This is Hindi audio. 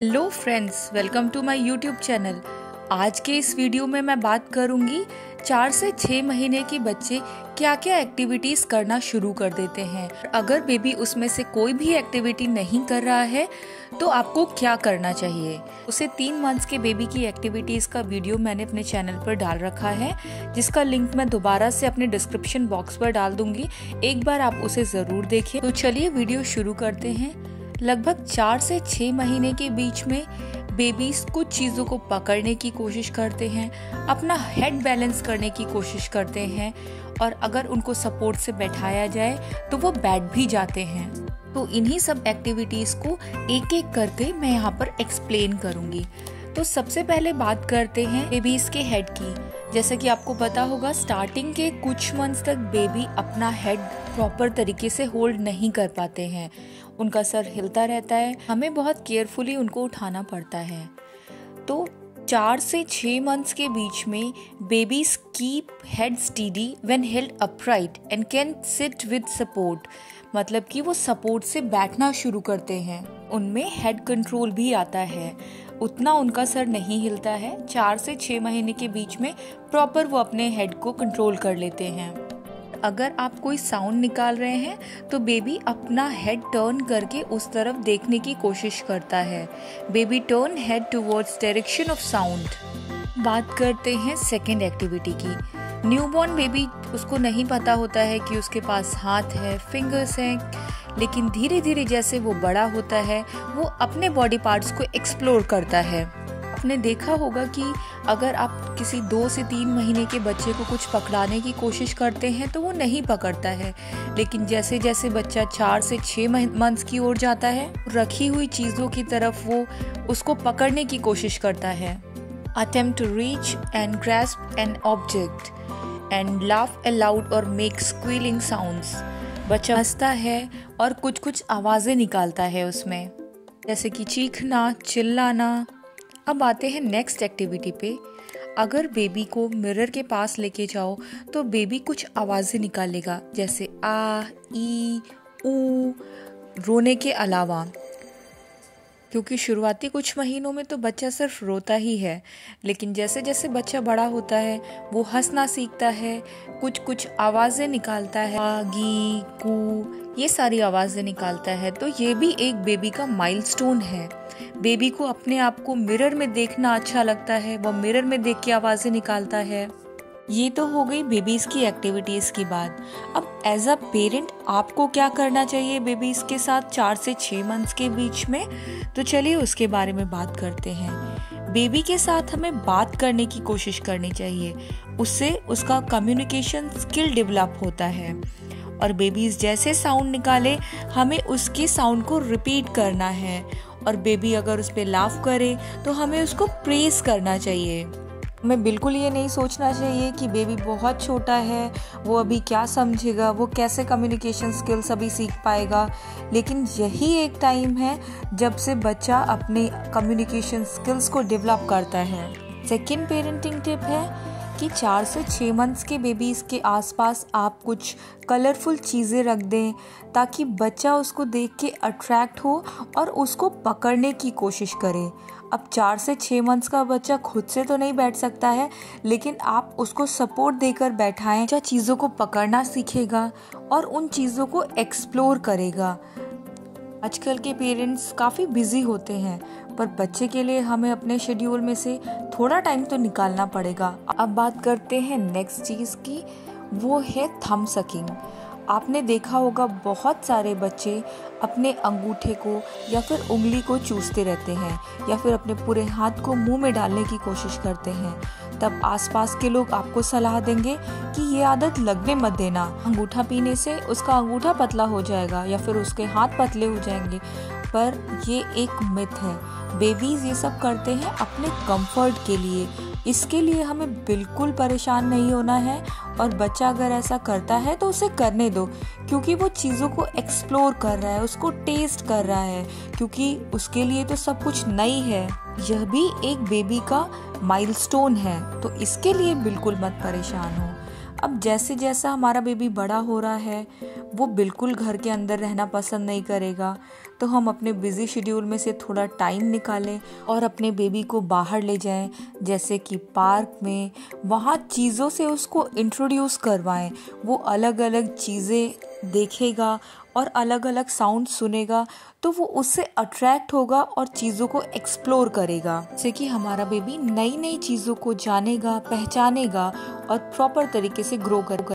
Hello friends, welcome to my YouTube channel. आज के इस वीडियो में मैं बात करूंगी 4 से 6 महीने के बच्चे क्या क्या एक्टिविटीज करना शुरू कर देते हैं। अगर बेबी उसमें से कोई भी एक्टिविटी नहीं कर रहा है तो आपको क्या करना चाहिए। उसे 3 मंथ्स के बेबी की एक्टिविटीज का वीडियो मैंने अपने चैनल पर डाल रखा है, जिसका लिंक मैं दोबारा से अपने डिस्क्रिप्शन बॉक्स पर डाल दूंगी। एक बार आप उसे जरूर देखिए। तो चलिए वीडियो शुरू करते हैं। लगभग 4 से 6 महीने के बीच में बेबीज कुछ चीज़ों को पकड़ने की कोशिश करते हैं, अपना हेड बैलेंस करने की कोशिश करते हैं, और अगर उनको सपोर्ट से बैठाया जाए तो वो बैठ भी जाते हैं। तो इन्हीं सब एक्टिविटीज़ को एक एक करके मैं यहाँ पर एक्सप्लेन करूँगी। तो सबसे पहले बात करते हैं बेबीज के हेड की। जैसे कि आपको पता होगा, स्टार्टिंग के कुछ मंथ्स तक बेबी अपना हेड प्रॉपर तरीके से होल्ड नहीं कर पाते हैं। उनका सर हिलता रहता है, हमें बहुत केयरफुली उनको उठाना पड़ता है। तो 4 से 6 मंथ्स के बीच में babies keep head steady when held upright and can sit with support. मतलब कि वो सपोर्ट से बैठना शुरू करते हैं। उनमें हेड कंट्रोल भी आता है, उतना उनका सर नहीं हिलता है। 4 से 6 महीने के बीच में प्रॉपर वो अपने हेड को कंट्रोल कर लेते हैं। अगर आप कोई साउंड निकाल रहे हैं तो बेबी अपना हेड टर्न करके उस तरफ देखने की कोशिश करता है। Baby turn head towards direction of sound. बात करते हैं सेकेंड एक्टिविटी की। न्यूबॉर्न बेबी, उसको नहीं पता होता है कि उसके पास हाथ है, फिंगर्स हैं, लेकिन धीरे धीरे जैसे वो बड़ा होता है वो अपने बॉडी पार्ट्स को एक्सप्लोर करता है। आपने देखा होगा कि अगर आप किसी 2 से 3 महीने के बच्चे को कुछ पकड़ाने की कोशिश करते हैं तो वो नहीं पकड़ता है, लेकिन जैसे जैसे बच्चा 4 से 6 मंथ्स की ओर जाता है, रखी हुई चीज़ों की तरफ वो उसको पकड़ने की कोशिश करता है। Attempt to reach and grasp an object and laugh aloud और मेक स्क्वीलिंग साउंड्स। बच्चा हंसता है और कुछ कुछ आवाज़ें निकालता है उसमें, जैसे कि चीखना, चिल्लाना। अब आते हैं नेक्स्ट एक्टिविटी पे। अगर बेबी को मिरर के पास लेके जाओ तो बेबी कुछ आवाज़ें निकालेगा, जैसे आ, ई, ऊ, रोने के अलावा। क्योंकि शुरुआती कुछ महीनों में तो बच्चा सिर्फ रोता ही है, लेकिन जैसे जैसे बच्चा बड़ा होता है वो हंसना सीखता है, कुछ कुछ आवाज़ें निकालता है, आ, गी, कू, ये सारी आवाज़ें निकालता है। तो ये भी एक बेबी का माइलस्टोन है। बेबी को अपने आप को मिरर में देखना अच्छा लगता है, वो मिरर में देख के आवाज़ें निकालता है। ये तो हो गई बेबीज की एक्टिविटीज़ की बात। अब एज अ पेरेंट आपको क्या करना चाहिए बेबीज के साथ 4 से 6 मंथ्स के बीच में, तो चलिए उसके बारे में बात करते हैं। बेबी के साथ हमें बात करने की कोशिश करनी चाहिए, उससे उसका कम्युनिकेशन स्किल डेवलप होता है। और बेबीज जैसे साउंड निकाले हमें उसके साउंड को रिपीट करना है, और बेबी अगर उस पर लाफ करे तो हमें उसको प्रेज करना चाहिए। हमें बिल्कुल ये नहीं सोचना चाहिए कि बेबी बहुत छोटा है, वो अभी क्या समझेगा, वो कैसे कम्युनिकेशन स्किल्स अभी सीख पाएगा। लेकिन यही एक टाइम है जब से बच्चा अपने कम्युनिकेशन स्किल्स को डेवलप करता है। सेकेंड पेरेंटिंग टिप है कि 4 से 6 मंथ्स के बेबीज़ के आसपास आप कुछ कलरफुल चीज़ें रख दें, ताकि बच्चा उसको देख के अट्रैक्ट हो और उसको पकड़ने की कोशिश करे। अब 4 से 6 मंथ्स का बच्चा खुद से तो नहीं बैठ सकता है, लेकिन आप उसको सपोर्ट देकर बैठाएं। बच्चा चीज़ों को पकड़ना सीखेगा और उन चीज़ों को एक्सप्लोर करेगा। आजकल के पेरेंट्स काफ़ी बिजी होते हैं, पर बच्चे के लिए हमें अपने शेड्यूल में से थोड़ा टाइम तो निकालना पड़ेगा। अब बात करते हैं नेक्स्ट चीज़ की, वो है थंब सकिंग। आपने देखा होगा बहुत सारे बच्चे अपने अंगूठे को या फिर उंगली को चूसते रहते हैं, या फिर अपने पूरे हाथ को मुंह में डालने की कोशिश करते हैं। तब आसपास के लोग आपको सलाह देंगे कि ये आदत लगने मत देना, अंगूठा पीने से उसका अंगूठा पतला हो जाएगा या फिर उसके हाथ पतले हो जाएंगे। पर ये एक मिथ है। बेबीज ये सब करते हैं अपने कंफर्ट के लिए, इसके लिए हमें बिल्कुल परेशान नहीं होना है। और बच्चा अगर ऐसा करता है तो उसे करने दो, क्योंकि वो चीज़ों को एक्सप्लोर कर रहा है, उसको टेस्ट कर रहा है, क्योंकि उसके लिए तो सब कुछ नई है। यह भी एक बेबी का माइलस्टोन है, तो इसके लिए बिल्कुल मत परेशान हो। अब जैसे जैसा हमारा बेबी बड़ा हो रहा है वो बिल्कुल घर के अंदर रहना पसंद नहीं करेगा, तो हम अपने बिजी शेड्यूल में से थोड़ा टाइम निकालें और अपने बेबी को बाहर ले जाएं, जैसे कि पार्क में। वहाँ चीज़ों से उसको इंट्रोड्यूस करवाएं। वो अलग अलग चीज़ें देखेगा और अलग अलग साउंड सुनेगा, तो वो उससे अट्रैक्ट होगा और चीज़ों को एक्सप्लोर करेगा, जैसे कि हमारा बेबी नई नई चीज़ों को जानेगा, पहचानेगा और प्रॉपर तरीके से ग्रो करेगा।